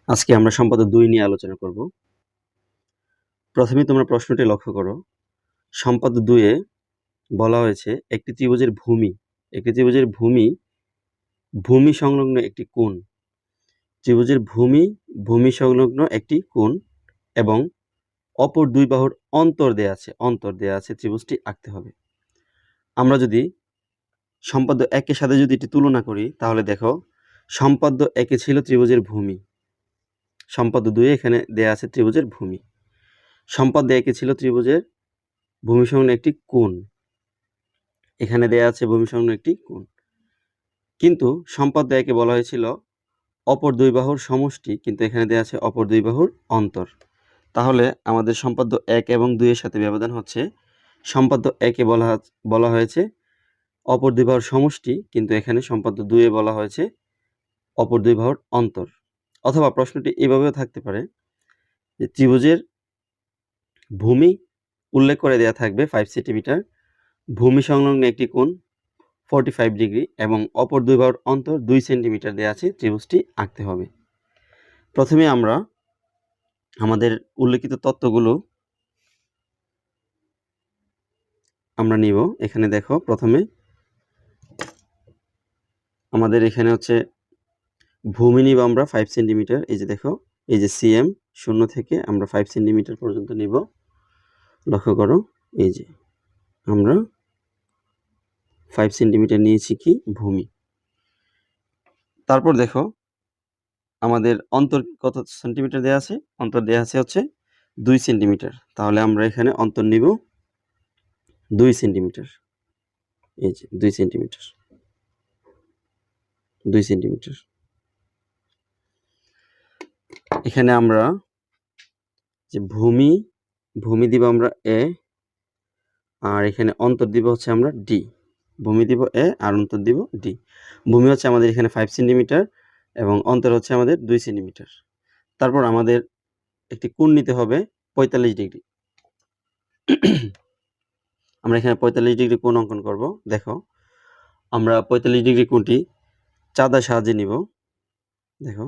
আজকে আমরা সম্পাদ্য ২ নিয়ে আলোচনা করব। প্রথমে তোমরা প্রশ্নটি লক্ষ্য করো। সম্পাদ্য ২ এ বলা হয়েছে একটি ত্রিভুজের ভূমি সংলগ্ন একটি কোণ। ত্রিভুজের ভূমি সংলগ্ন একটি কোণ এবং অপর দুই বাহুর অন্তর দেয়া আছে ত্রিভুজটি আঁকতে হবে। আমরা যদি সম্পাদ্য ১ এর সাথে যদি এটি তুলনা করি তাহলে দেখো সম্পাদ্য ১ এ ছিল ত্রিভুজের ভূমি। সম্পাদ্য ২ এ এখানে দেয়া আছে ত্রিভুজের ভূমি। সম্পাদ্য ১ এ ছিল ত্রিভুজের ভূমি সংলগ্ন একটি কোণ। এখানে দেয়া আছে ভূমি সংলগ্ন একটি কোণ। কিন্তু সম্পাদ্য ১ এ বলা হয়েছিল অপর দুই বাহুর সমষ্টি, কিন্তু এখানে দেয়া আছে অপর দুই বাহুর অন্তর। তাহলে আমাদের সম্পাদ্য ১ এবং ২ এর সাথে ব্যবধান হচ্ছে সম্পাদ্য ১ এ বলা হয়েছে অপর দুই বাহুর সমষ্টি, কিন্তু এখানে সম্পাদ্য ২ এ বলা হয়েছে অপর দুই বাহুর অন্তর। অথবা প্রশ্নটি এভাবেও থাকতে পারে যে ত্রিভুজের ভূমি উল্লেখ করে দেয়া থাকবে 5 সেন্টিমিটার, ভূমি সংলগ্ন একটি কোণ 45 ডিগ্রি এবং অপর দুই বাহুর অন্তর 2 সেন্টিমিটার দেয়া আছে। ত্রিভুজটি আঁকতে হবে। প্রথমে আমরা আমাদের উল্লেখিত তথ্যগুলো আমরা নিব। এখানে দেখো প্রথমে আমাদের এখানে হচ্ছে ভূমি নিব আমরা 5 সেন্টিমিটার। এই যে দেখো, এই যে সিএম 0 থেকে আমরা 5 সেন্টিমিটার পর্যন্ত নিব। লক্ষ্য করো, এই যে আমরা 5 সেন্টিমিটার নিয়েছি কি ভূমি। তারপর দেখো আমাদের অন্তর কত সেন্টিমিটার দেয়া আছে? অন্তর দেয়া আছে হচ্ছে 2 সেন্টিমিটার। তাহলে আমরা এখানে অন্তর নিব 2 সেন্টিমিটার। এই যে 2 সেন্টিমিটার। 2 সেন্টিমিটার। এখানে আমরা যে ভূমি দিব আমরা এ, আর এখানে অন্তর দিব হচ্ছে আমরা ডি। ভূমি দিব এ আর অন্তর দিব ডি। ভূমি হচ্ছে আমাদের এখানে 5 সেন্টিমিটার এবং অন্তর হচ্ছে আমাদের 2 সেন্টিমিটার। তারপর আমাদের একটি কোণ নিতে হবে 45 ডিগ্রি। আমরা এখানে 45 ডিগ্রি কোণ অঙ্কন করব। দেখো, আমরা 45 ডিগ্রি কোণটি চাঁদার সাহায্যে নিব। দেখো,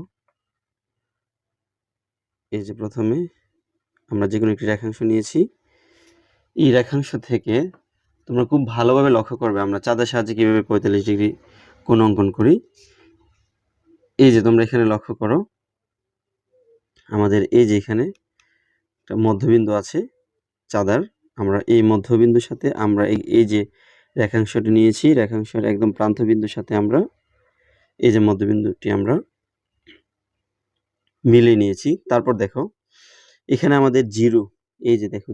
এই যে প্রথমে আমরা যে কোনো একটি রেখাংশ নিয়েছি। এই রেখাংশ থেকে তোমরা খুব ভালোভাবে লক্ষ্য করবে আমরা চাঁদার সাহায্যে কিভাবে 45 ডিগ্রি কোণ অঙ্কন করি। এই যে তোমরা এখানে লক্ষ্য করো, আমাদের এই যে এখানে একটা মধ্যবিন্দু আছে চাঁদার। আমরা এই মধ্যবিন্দুর সাথে আমরা এই যে রেখাংশটি নিয়েছি, রেখাংশের একদম প্রান্তবিন্দুর সাথে আমরা এই যে মধ্যবিন্দুটি আমরা মিলিয়ে নিয়েছি। তারপর দেখো এখানে আমাদের জিরো, এই যে দেখো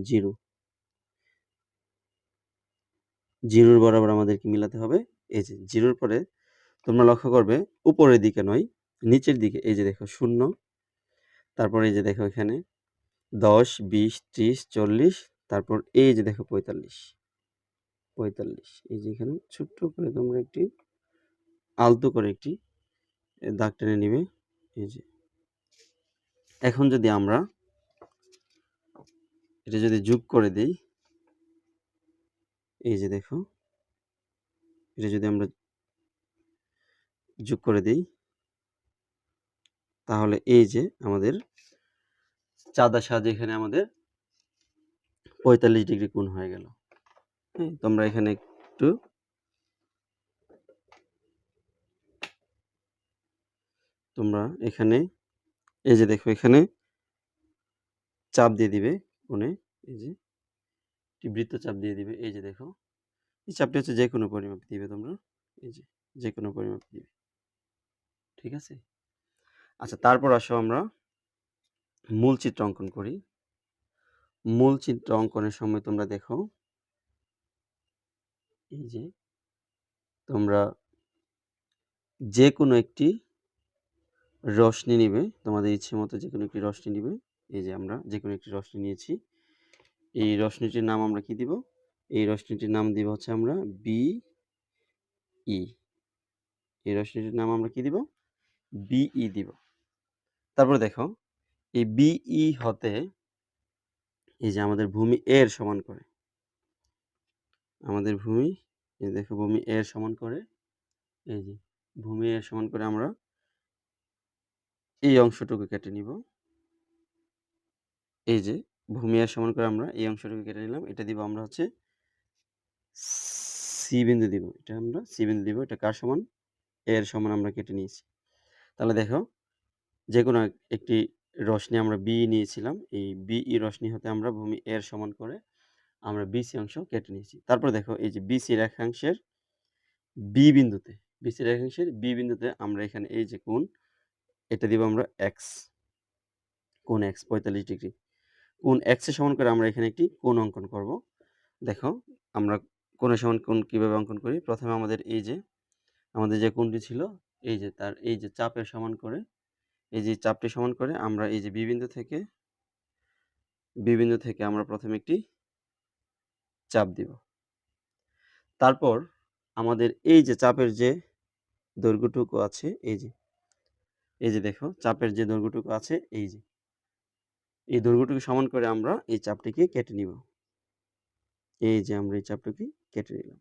জিরোর বরাবর আমাদেরকে মিলাতে হবে। এই যে জিরোর পরে তোমরা লক্ষ্য করবে উপরের দিকে নয়, নিচের দিকে। এই যে দেখো 0, তারপর এই যে দেখো এখানে 10, 20, 30, 40, তারপর এই যে দেখো 45। এই যে এখানে ছোট্ট করে তোমরা একটি আলতো করে একটি দাগ টেনে নিবে। এই যে এখন যদি আমরা এটা যদি যোগ করে দিই, এই যে দেখো এটা যদি আমরা যোগ করে দিই তাহলে এই যে আমাদের চাঁদার সাহায্যে এখানে আমাদের 45 ডিগ্রি কোণ হয়ে গেল। হ্যাঁ, তোমরা এখানে একটু এই যে দেখো এখানে চাপ দিয়ে দিবে কোণে। এই যে একটি বৃত্তচাপ দিয়ে দিবে। এই যে দেখো এই চাপটি হচ্ছে যে কোনো পরিমাপ দিবে তোমরা। এই যে কোনো পরিমাপ দিবে। ঠিক আছে? আচ্ছা, তারপর আসো আমরা মূল চিত্র অঙ্কন করি। মূল চিত্র অঙ্কনের সময় তোমরা দেখো, এই যে তোমরা যে কোনো একটি রশ্মি নিবে, তোমাদের ইচ্ছে মতো যে কোনো একটি রশ্মি নিবে। এই যে আমরা যে কোনো একটি রশ্মি নিয়েছি। এই রশ্মিটির নাম আমরা কি দিব? এই রশ্মিটির নাম দিব হচ্ছে আমরা বিই। এই রশ্মিটির নাম আমরা কি দিব? বিই দিব। তারপরে দেখো এই বিই হতে এই যে আমাদের ভূমি এ এর সমান করে, আমাদের ভূমি, এই দেখো ভূমি এ এর সমান করে, এই যে ভূমি এ এর সমান করে আমরা এই অংশটুকু কেটে নিব। এই যে ভূমি এর সমান করে আমরা এই অংশটুকু কেটে নিলাম। এটা দিব আমরা হচ্ছে সি বিন্দু দিব। এটা আমরা সি বিন্দু দিব। এটা কার সমান? এর সমান আমরা কেটে নিয়েছি। তাহলে দেখো যেকোনো একটি রশ্মি আমরা বি নিয়েছিলাম। এই বিই রশ্মি হতে আমরা ভূমি এর সমান করে আমরা বিসি অংশ কেটে নিয়েছি। তারপর দেখো এই যে বিসি রেখাংশের বি বিন্দুতে, বিসি রেখাংশের বি বিন্দুতে আমরা এখানে এই যে কোণ, এটা দিব আমরা এক্স, কোণ এক্স 45 ডিগ্রি। কোণ এক্স এর সমান করে আমরা এখানে একটি কোণ অঙ্কন করব। দেখো আমরা কোণের সমান কোণ কিভাবে অঙ্কন করি? প্রথমে আমাদের এই যে আমাদের যে কোণটি ছিল, এই যে তার এই যে চাপের সমান করে, এই যে চাপটি সমান করে আমরা এই যে বি বিন্দু থেকে আমরা প্রথমে একটি চাপ দিব। তারপর আমাদের এই যে চাপের যে দৈর্ঘ্যটুকু আছে, এই যে দেখো চাপের যে দৈর্ঘ্যটুকু আছে, এই দৈর্ঘ্যটুকু সমান করে আমরা এই চাপটিকে কেটে নিব। এই যে আমরা এই চাপটিকে কেটে নিলাম।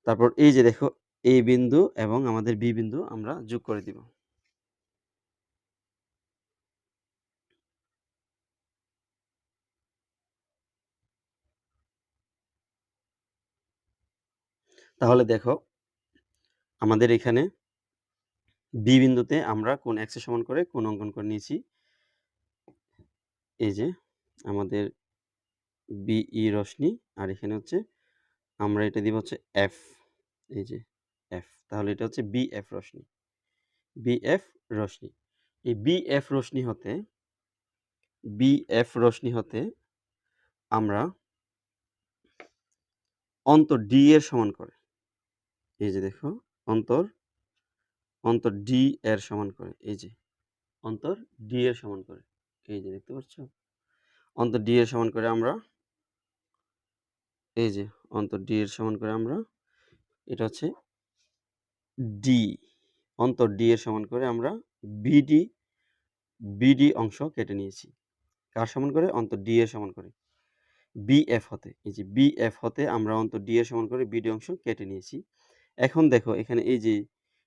তারপর এই যে দেখো এই বিন্দু এবং আমাদের বি বিন্দু আমরা যোগ করে দিব। তাহলে দেখো আমাদের এখানে বি বিন্দুতে আমরা কোণ এক্স এর সমান করে কোণ অঙ্কন করে নিয়েছি। এই যে আমাদের বিই রশ্মি, আর এখানে হচ্ছে আমরা এটা দিব হচ্ছে এফ, এই যে এফ। তাহলে এটা হচ্ছে বিএফ রশ্মি, বিএফ রশ্মি। এই বিএফ রশ্মি হতে আমরা অন্তর ডি এর সমান করে, এই যে দেখো অন্তর ডি এর সমান করে, এই যে অন্তর ডি এর সমান করে, এই যে দেখতে পাচ্ছ, অন্তর ডি এর সমান করে আমরা এই যে অন্তর ডি এর সমান করে আমরা এটা হচ্ছে ডি, অন্তর ডি এর সমান করে আমরা বিডি অংশ কেটে নিয়েছি। কার সমান করে? অন্তর ডি এর সমান করে। বিএফ হতে, এই যে বিএফ হতে আমরা অন্তর ডি এর সমান করে বিডি অংশ কেটে নিয়েছি। এখন দেখো এখানে এই যে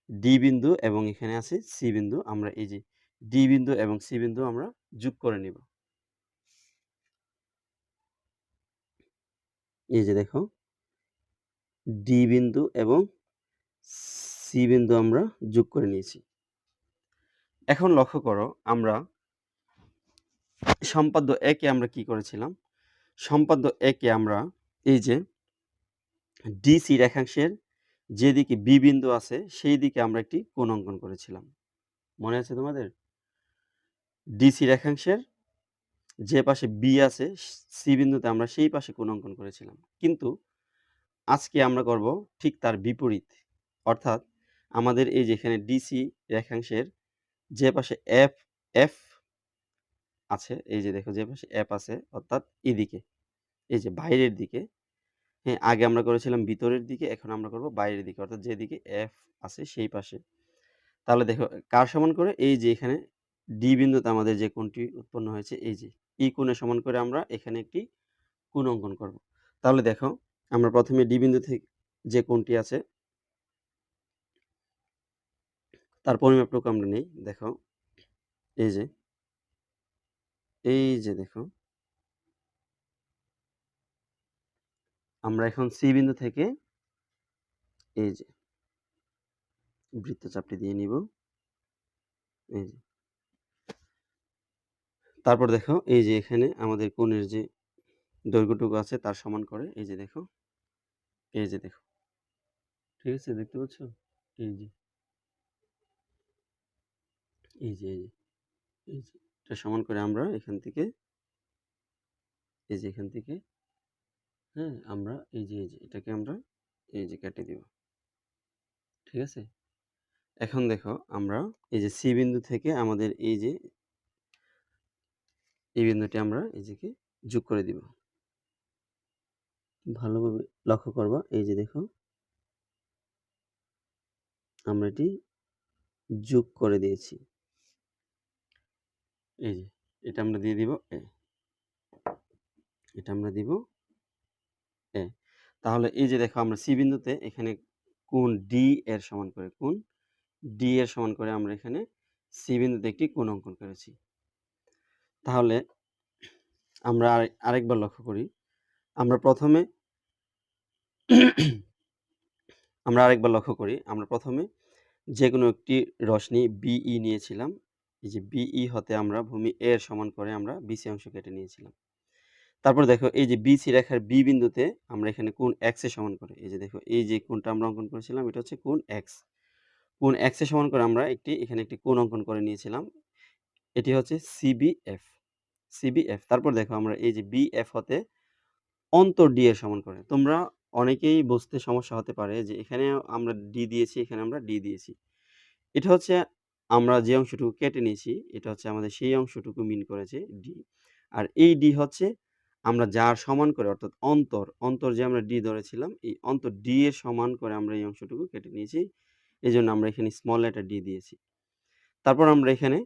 ডি বিন্দু এবং এখানে আছে সি বিন্দু, আমরা এই যে ডি বিন্দু এবং সি বিন্দু আমরা যোগ করে নিব। এই যে দেখো ডি বিন্দু এবং সি বিন্দু আমরা যোগ করে নিয়েছি। এখন লক্ষ্য করো আমরা সম্পাদ্য একে আমরা কি করেছিলাম? সম্পাদ্য একে আমরা এই যে ডিসি রেখাংশের যেদিকে বি বিন্দু আছে সেই দিকে আমরা একটি কোণ অঙ্কন করেছিলাম। মনে আছে তোমাদের? ডিসি রেখাংশের যে পাশে বি আছে সি বিন্দুতে আমরা সেই পাশে কোণ অঙ্কন করেছিলাম। কিন্তু আজকে আমরা করব ঠিক তার বিপরীত। অর্থাৎ আমাদের এই যে এখানে ডিসি রেখাংশের যে পাশে এফ আছে, এই যে দেখো যে পাশে এফ আছে অর্থাৎ এদিকে, এই যে বাইরের দিকে। হ্যাঁ, আগে আমরা করেছিলাম ভিতরের দিকে, এখন আমরা করব বাইরের দিকে, অর্থাৎ যেদিকে এফ আছে সেই পাশে। তাহলে দেখো কার সমান করে? এই যে এখানে ডি বিন্দুতে আমাদের যে কোণটি উৎপন্ন হয়েছে, এই যে এই কোণের সমান করে আমরা এখানে একটি কোণ অঙ্কন করব। তাহলে দেখো আমরা প্রথমে ডি বিন্দু থেকে যে কোণটি আছে তার পরিমাপটুকু আমরা নেই। দেখো এই যে দেখো আমরা এখন সি বিন্দু থেকে এই যে বৃত্তচাপটি দিয়ে নিব, এই যে। তারপর দেখো এই যে এখানে আমাদের কোণের যে দৈর্ঘ্যটুকু আছে তার সমান করে, এই যে দেখো, এই যে দেখো, ঠিক আছে, দেখতে পাচ্ছ? এই যে এই যে এটা সমান করে আমরা এখান থেকে এই যে এখান থেকে, হ্যাঁ, আমরা এই যে এটাকে আমরা এই যে কেটে দিব। ঠিক আছে? এখন দেখো আমরা এই যে সি বিন্দু থেকে আমাদের এই যে এই বিন্দুটি আমরা এই যে যোগ করে দিব। ভালোভাবে লক্ষ্য করবা, এই যে দেখো আমরা এটি যোগ করে দিয়েছি। এই যে এটা আমরা দিয়ে দিব এ, এটা আমরা দিব এ। তাহলে এই যে দেখো আমরা সি বিন্দুতে এখানে কোণ ডি এর সমান করে আমরা এখানে সি বিন্দুতে একটি কোণ অঙ্কন করেছি। তাহলে আমরা আরেকবার লক্ষ্য করি। আমরা প্রথমে যে কোনো একটি রশ্মি BE নিয়েছিলাম। এই যে BE হতে আমরা ভূমি A এর সমান করে আমরা BC অংশ কেটে নিয়েছিলাম। তারপর দেখো এই যে BC রেখার B বিন্দুতে আমরা এখানে কোণ X এর সমান করে, এই যে দেখো এই যে কোণটা আমরা অঙ্কন করেছিলাম এটা হচ্ছে কোণ X। কোণ X এর সমান করে আমরা এখানে একটি কোণ অঙ্কন করে নিয়েছিলাম। এটি হচ্ছে CBF। তারপর দেখো আমরা এই যে BF হতে অন্তর D এর সমান করে। তোমরা অনেকেই বুঝতে সমস্যা হতে পারে যে এখানে আমরা D দিয়েছি, এখানে আমরা D দিয়েছি। এটা হচ্ছে আমরা যে অংশটুকু কেটে নিয়েছি, এটা হচ্ছে আমাদের সেই অংশটুকু মিন করেছে D। আর এই D হচ্ছে আমরা যার সমান করে, অর্থাৎ অন্তর যে আমরা D ধরেছিলাম, এই অন্তর D এর সমান করে আমরা এই অংশটুকু কেটে নিয়েছি। এজন্য আমরা এখানে স্মল লেটার D দিয়েছি। তারপর আমরা এখানে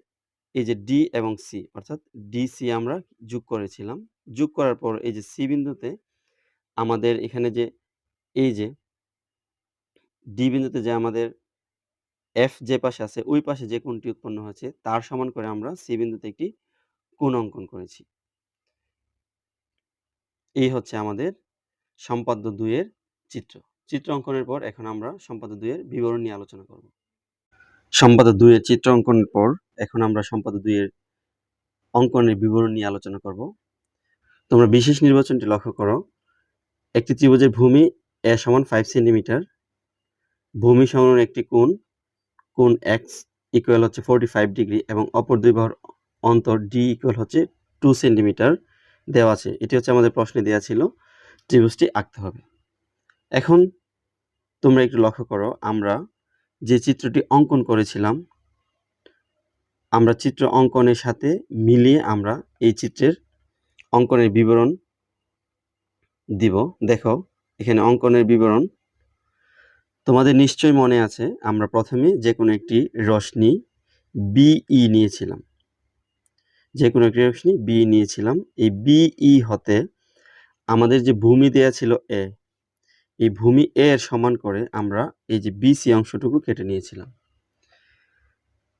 এই যে D এবং C অর্থাৎ DC আমরা যোগ করেছিলাম। যোগ করার পর এই যে C বিন্দুতে আমাদের এখানে যে এই যে D বিন্দুতে যে আমাদের F যে পাশে আছে ওই পাশে যে কোণটি উৎপন্ন হয়েছে তার সমান করে আমরা C বিন্দুতে একটি কোণ অঙ্কন করেছি। এই হচ্ছে আমাদের সম্পাদ্য ২ এর চিত্র। চিত্র অঙ্কনের পর এখন আমরা সম্পাদ্য ২ এর বিবরণ নিয়ে আলোচনা করব। সম্পাদ্য ২ এর চিত্র অঙ্কনের পর এখন আমরা সম্পাদ্য ২ এর অঙ্কনের বিবরণ নিয়ে আলোচনা করব। তোমরা বিশেষ নির্বাচনটি লক্ষ্য করো। একটি ত্রিভুজের ভূমি A সমান 5 সেন্টিমিটার, ভূমি সংলগ্ন একটি কোণ X ইকুয়াল হচ্ছে 45 ডিগ্রি এবং অপর দুই বাহুর অন্তর D ইকুয়াল হচ্ছে 2 সেন্টিমিটার দেওয়া আছে। এটি হচ্ছে আমাদের প্রশ্নে দেওয়া ছিল। ত্রিভুজটি আঁকতে হবে। এখন তোমরা একটু লক্ষ্য করো, আমরা যে চিত্রটি অঙ্কন করেছিলাম, আমরা চিত্র অঙ্কনের সাথে মিলিয়ে আমরা এই চিত্রের অঙ্কনের বিবরণ দিব। দেখো এখানে অঙ্কনের বিবরণ তোমাদের নিশ্চয়ই মনে আছে, আমরা প্রথমে যে কোনো একটি রশ্মি BE নিয়েছিলাম। যে কোনো একটি রশ্মি BE নিয়েছিলাম। এই BE হতে আমাদের যে ভূমি দেয়া ছিল A, এই ভূমি A এর সমান করে আমরা এই যে BC অংশটুকু কেটে নিয়েছিলাম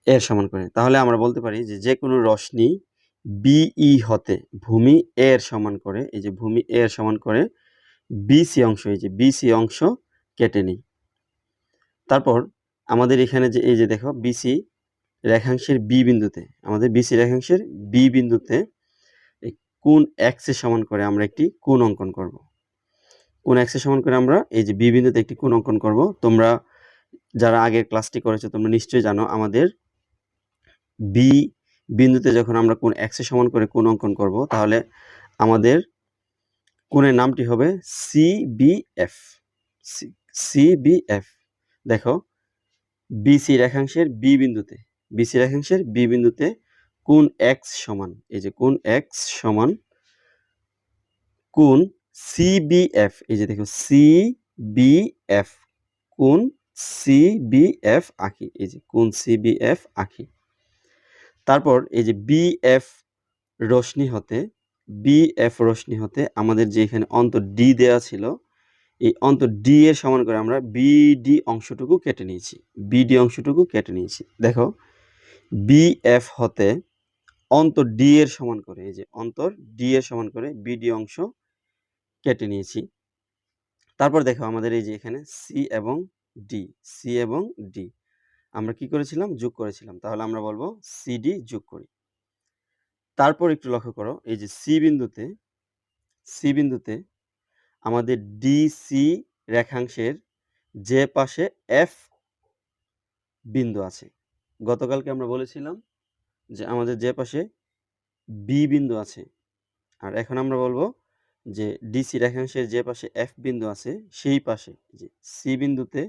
এর সমান করে। তাহলে আমরা বলতে পারি যে কোনো রশ্মি BE হতে ভূমি A এর সমান করে, এই যে ভূমি A এর সমান করে BC অংশ, এই যে BC অংশ কেটে নিই। তারপর আমাদের এখানে যে এই যে দেখো BC রেখাংশের B বিন্দুতে, আমাদের BC রেখাংশের B বিন্দুতে এই কোণ X এর সমান করে আমরা একটি কোণ অঙ্কন করব। কোণ X এর সমান করে আমরা এই যে B বিন্দুতে একটি কোণ অঙ্কন করব। তোমরা যারা আগের ক্লাসটি করেছো তোমরা নিশ্চয়ই জানো, আমাদের B বিন্দুতে যখন আমরা কোণ X এর সমান করে কোণ অঙ্কন করব তাহলে আমাদের কোণের নামটি হবে CBF। দেখো BC রেখাংশের B বিন্দুতে কোণ X সমান, এই যে কোণ X সমান কোণ CBF, এই যে দেখো CBF, কোণ CBF আঁকি, এই যে কোণ CBF আঁকি। তারপর এই যে BF রশ্মি হতে আমাদের যে এখানে অন্তর D দেওয়া ছিল, এই অন্তর D এর সমান করে আমরা BD অংশটুকু কেটে নিয়েছি। দেখো BF হতে অন্তর D এর সমান করে, এই যে অন্তর D এর সমান করে BD অংশ কেটে নিয়েছি। তারপর দেখো আমাদের এই যে এখানে C এবং D আমরা কি করেছিলাম? যোগ করেছিলাম। তাহলে আমরা বলবো CD যোগ করি। তারপর একটু লক্ষ্য করো, এই যে C বিন্দুতে আমাদের DC রেখাংশের যে পাশে F বিন্দু আছে। গতকালকে আমরা বলেছিলাম যে আমাদের যে পাশে B বিন্দু আছে, আর এখন আমরা বলবো যে DC রেখাংশের যে পাশে F বিন্দু আছে সেই পাশে, যে C বিন্দুতে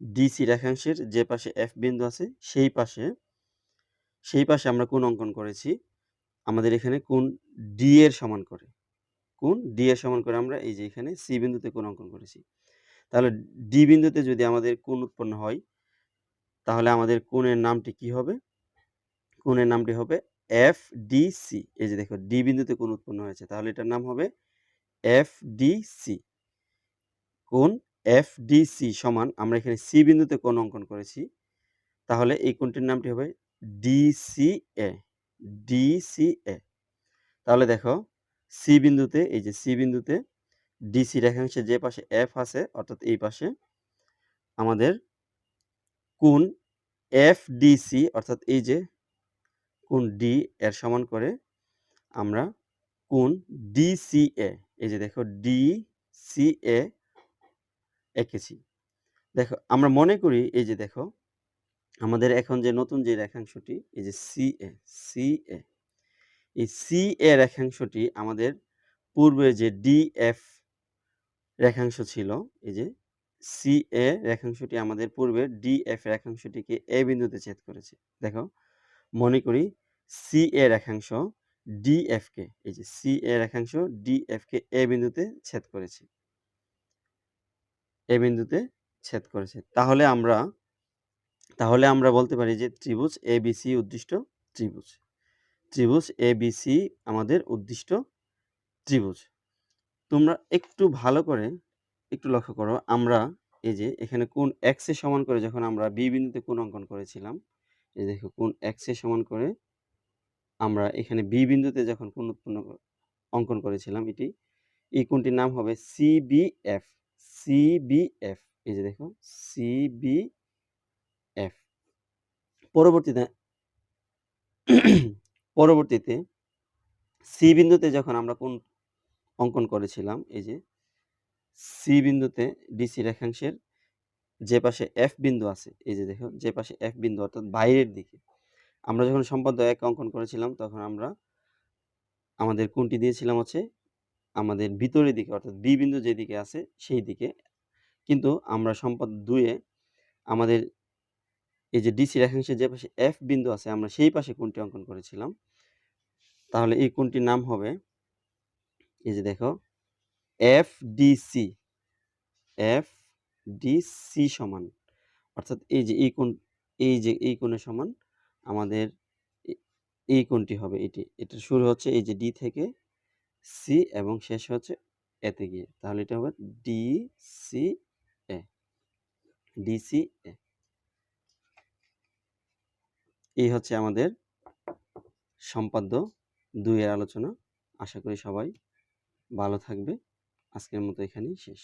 DC রেখাংশের যে পাশে F বিন্দু আছে সেই পাশে আমরা কোণ অঙ্কন করেছি। আমাদের এখানে কোণ D এর সমান করে, আমরা এই যে এখানে C বিন্দুতে কোণ অঙ্কন করেছি। তাহলে D বিন্দুতে যদি আমাদের কোণ উৎপন্ন হয় তাহলে আমাদের কোণের নামটি কি হবে? কোণের নামটি হবে FDC। এই যে দেখো D বিন্দুতে কোণ উৎপন্ন হয়েছে, তাহলে এটার নাম হবে FDC। কোণ FDC সমান আমরা এখানে C বিন্দুতে কোণ অঙ্কন করেছি, তাহলে এই কোণটির নামটি হবে ডিসিএ, ডিসিএ। তাহলে দেখো সি বিন্দুতে, এই যে সি বিন্দুতে ডিসি রেখাংশের যে পাশে এফ আছে অর্থাৎ এই পাশে আমাদের কোণ এফডিসি অর্থাৎ এই যে কোণ ডি এর সমান করে আমরা কোণ ডিসিএ, এই যে দেখো ডিসিএ এঁকেছি। দেখো আমরা মনে করি এই যে দেখো আমাদের এখন যে নতুন যে রেখাংশটি এই যে সিএ, এই সিএ রেখাংশটি আমাদের পূর্বে যে ডিএফ রেখাংশ ছিল, এই যে সিএ রেখাংশটি আমাদের পূর্বে ডিএফ রেখাংশটিকে এ বিন্দুতে ছেদ করেছে। দেখো মনে করি সিএ রেখাংশ ডিএফ কে, এই যে সিএ রেখাংশ ডিএফ কে এ বিন্দুতে ছেদ করেছে, এ বিন্দুতে ছেদ করেছে। তাহলে আমরা বলতে পারি যে ত্রিভুজ এবিসি উদ্দিষ্ট ত্রিভুজ, ত্রিভুজ এবিসি আমাদের উদ্দিষ্ট ত্রিভুজ। তোমরা একটু ভালো করে একটু লক্ষ্য করো, আমরা এই যে এখানে কোণ এক্স এর সমান করে যখন আমরা বি বিন্দুতে কোণ অঙ্কন করেছিলাম, এই দেখো কোণ এক্স এর সমান করে আমরা এখানে বি বিন্দুতে যখন কোণ অঙ্কন করেছিলাম, এই কোণটির নাম হবে সিবিএফ, সিবিএফ। এই যে দেখো সিবিএফ। পরবর্তীতে সি বিন্দুতে যখন আমরা কোণ অঙ্কন করেছিলাম, এই যে সি বিন্দুতে ডিসি রেখাংশের যে পাশে এফ বিন্দু আছে, এই যে দেখো যে পাশে এফ বিন্দু অর্থাৎ বাইরের দিকে, আমরা যখন সম্পাদ্য ১ অঙ্কন করেছিলাম তখন আমরা আমাদের কোণটি দিয়েছিলাম হচ্ছে আমাদের ভিতরের দিকে অর্থাৎ বি বিন্দু যেদিকে আছে সেই দিকে। কিন্তু আমরা সম্পাদ্য ২ এ আমাদের এই যে ডিসি রেখাংশের যে পাশে এফ বিন্দু আছে আমরা সেই পাশে কোণটি অঙ্কন করেছিলাম। তাহলে এই কোণটির নাম হবে এই যে দেখো এফডিসি, এফডিসি সমান অর্থাৎ এই যে এই কোণ, এই যে এই কোণের সমান আমাদের এই কোণটি হবে এটি। এটা শুরু হচ্ছে এই যে ডি থেকে সি এবং শেষ হচ্ছে এতে গিয়ে। তাহলে এটা হবে ডিসিএ, ডিসিএ। এই হচ্ছে আমাদের সম্পাদ্য ২ এর আলোচনা। আশা করি সবাই ভালো থাকবে। আজকের মতো এখানেই শেষ।